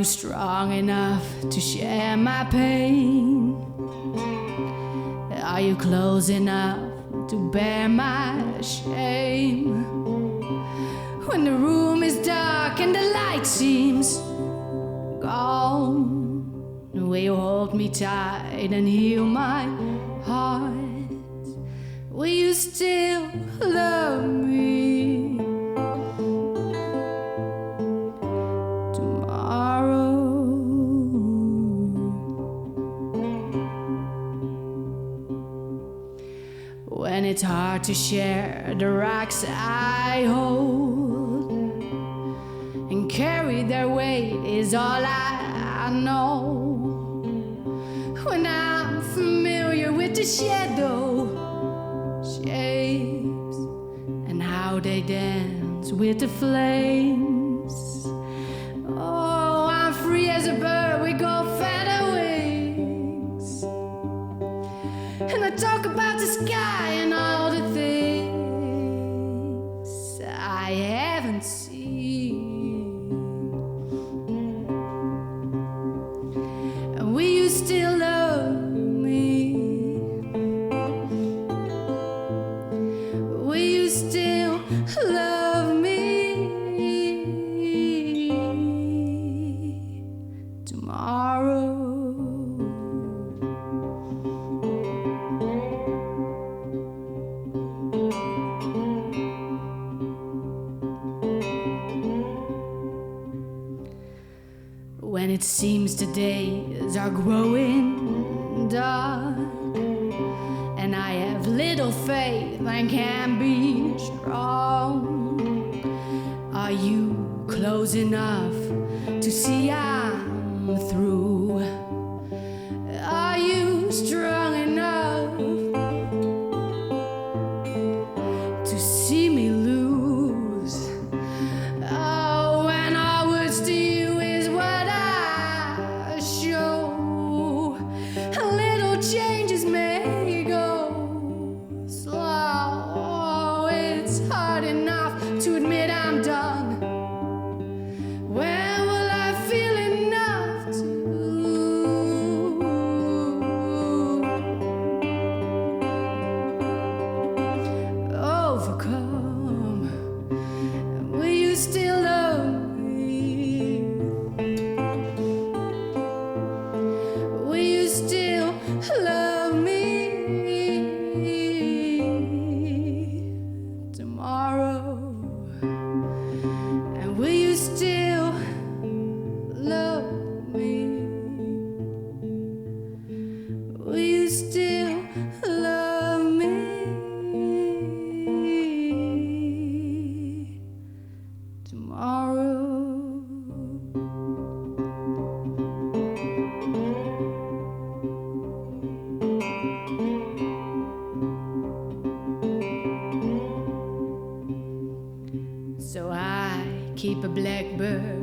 you strong enough to share my pain? Are you close enough to bear my shame? When the room is dark and the light seems gone, will you hold me tight and heal my heart? Will you still love me tomorrow? When it's hard to share the rocks I hold, and carry their weight is all I know. When I'm familiar with the shadow shapes and how they dance with the flames. Oh, I'm free as a bird with gold feather wings. And I talk about the sky and all the things I haven't seen. And will you still love me? Will you still love me tomorrow? When it seems the days are growing dark and I have little faith and can't be strong, are you close enough to see I'm through? Are you strong enough to see me lose? Oh, and our words to you is what I show. Little changes may go slow. It's hard enough to admit I'm done. When will I feel enough to overcome? Will you still love me? Will you still love me tomorrow? And will you still love me? Will you still love me tomorrow? So I keep a blackbird